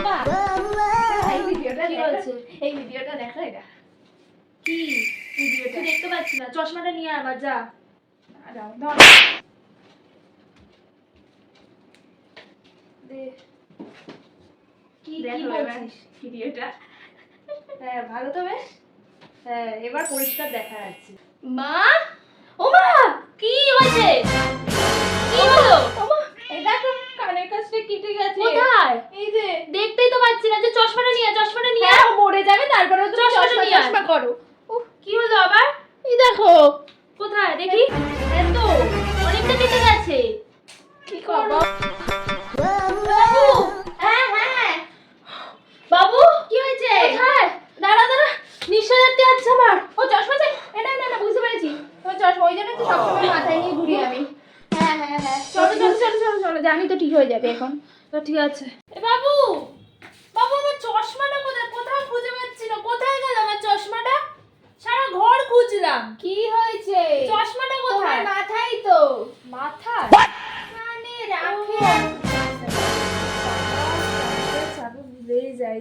বাবা এই ভিডিওটা কি দেখো, বলছে? এই ভিডিওটা দেখো এটা কি ভিডিওটা তুই দেখতে পাচ্ছি না, চশমাটা নিয়ে আবার যা। দাও ধর দে। কি দেখো কি এবার বলছিস? ভিডিওটা। হ্যাঁ ভালো তো বেশ। হ্যাঁ এবার পরিষ্কার দেখা যাচ্ছে। মা, ও মা, কি হয়েছে? কি হলো? ওমা, এই দেখো কানের কাছটা কেটে গেছে। কোথায়? এই যে দেখতেই তো পাচ্ছি না। যে চশমাটা নিয়ে আয়, চশমাটা নিয়ে হ্যাঁ, আয়। ও মরে যাবে তারপরে তুমি চশমাটা চশমা নিয়ে আয়। চশমা করো। উফ, কি হলো আবার? এই দেখো কোথায় দেখি? এই তো অনেকটা কেটে গেছে। কি করবো। বাবু, হ্যাঁ হ্যাঁ বাবু, কি হয়েছে? কোথায়? দাঁড়া দাঁড়া, নিঃশ্বাস আটকে যাচ্ছে আমার। ও চশমা চাই, এটা না না বুঝতে পেরেছি তোমার চশমা, ওই জন্য তো সবসময় মাথায় নিয়ে ঘুরি আমি। হ্যাঁ হ্যাঁ হ্যাঁ, চলো চলো চলো চলো চলো, জানি তো ঠিক হয়ে যাবে এখন। তো ঠিক আছে। এ বাবু, বাবু আমার চশমাটা কোথায়? কোথায় খুঁজে পাচ্ছি না। কোথায় গেল আমার চশমাটা? সারা ঘর খুঁজলাম। কি হয়েছে? চশমাটা তোমার কোথায়? মাথায় তো। মাথায়? মানে রাখে। চাবি ভুলেই যাই।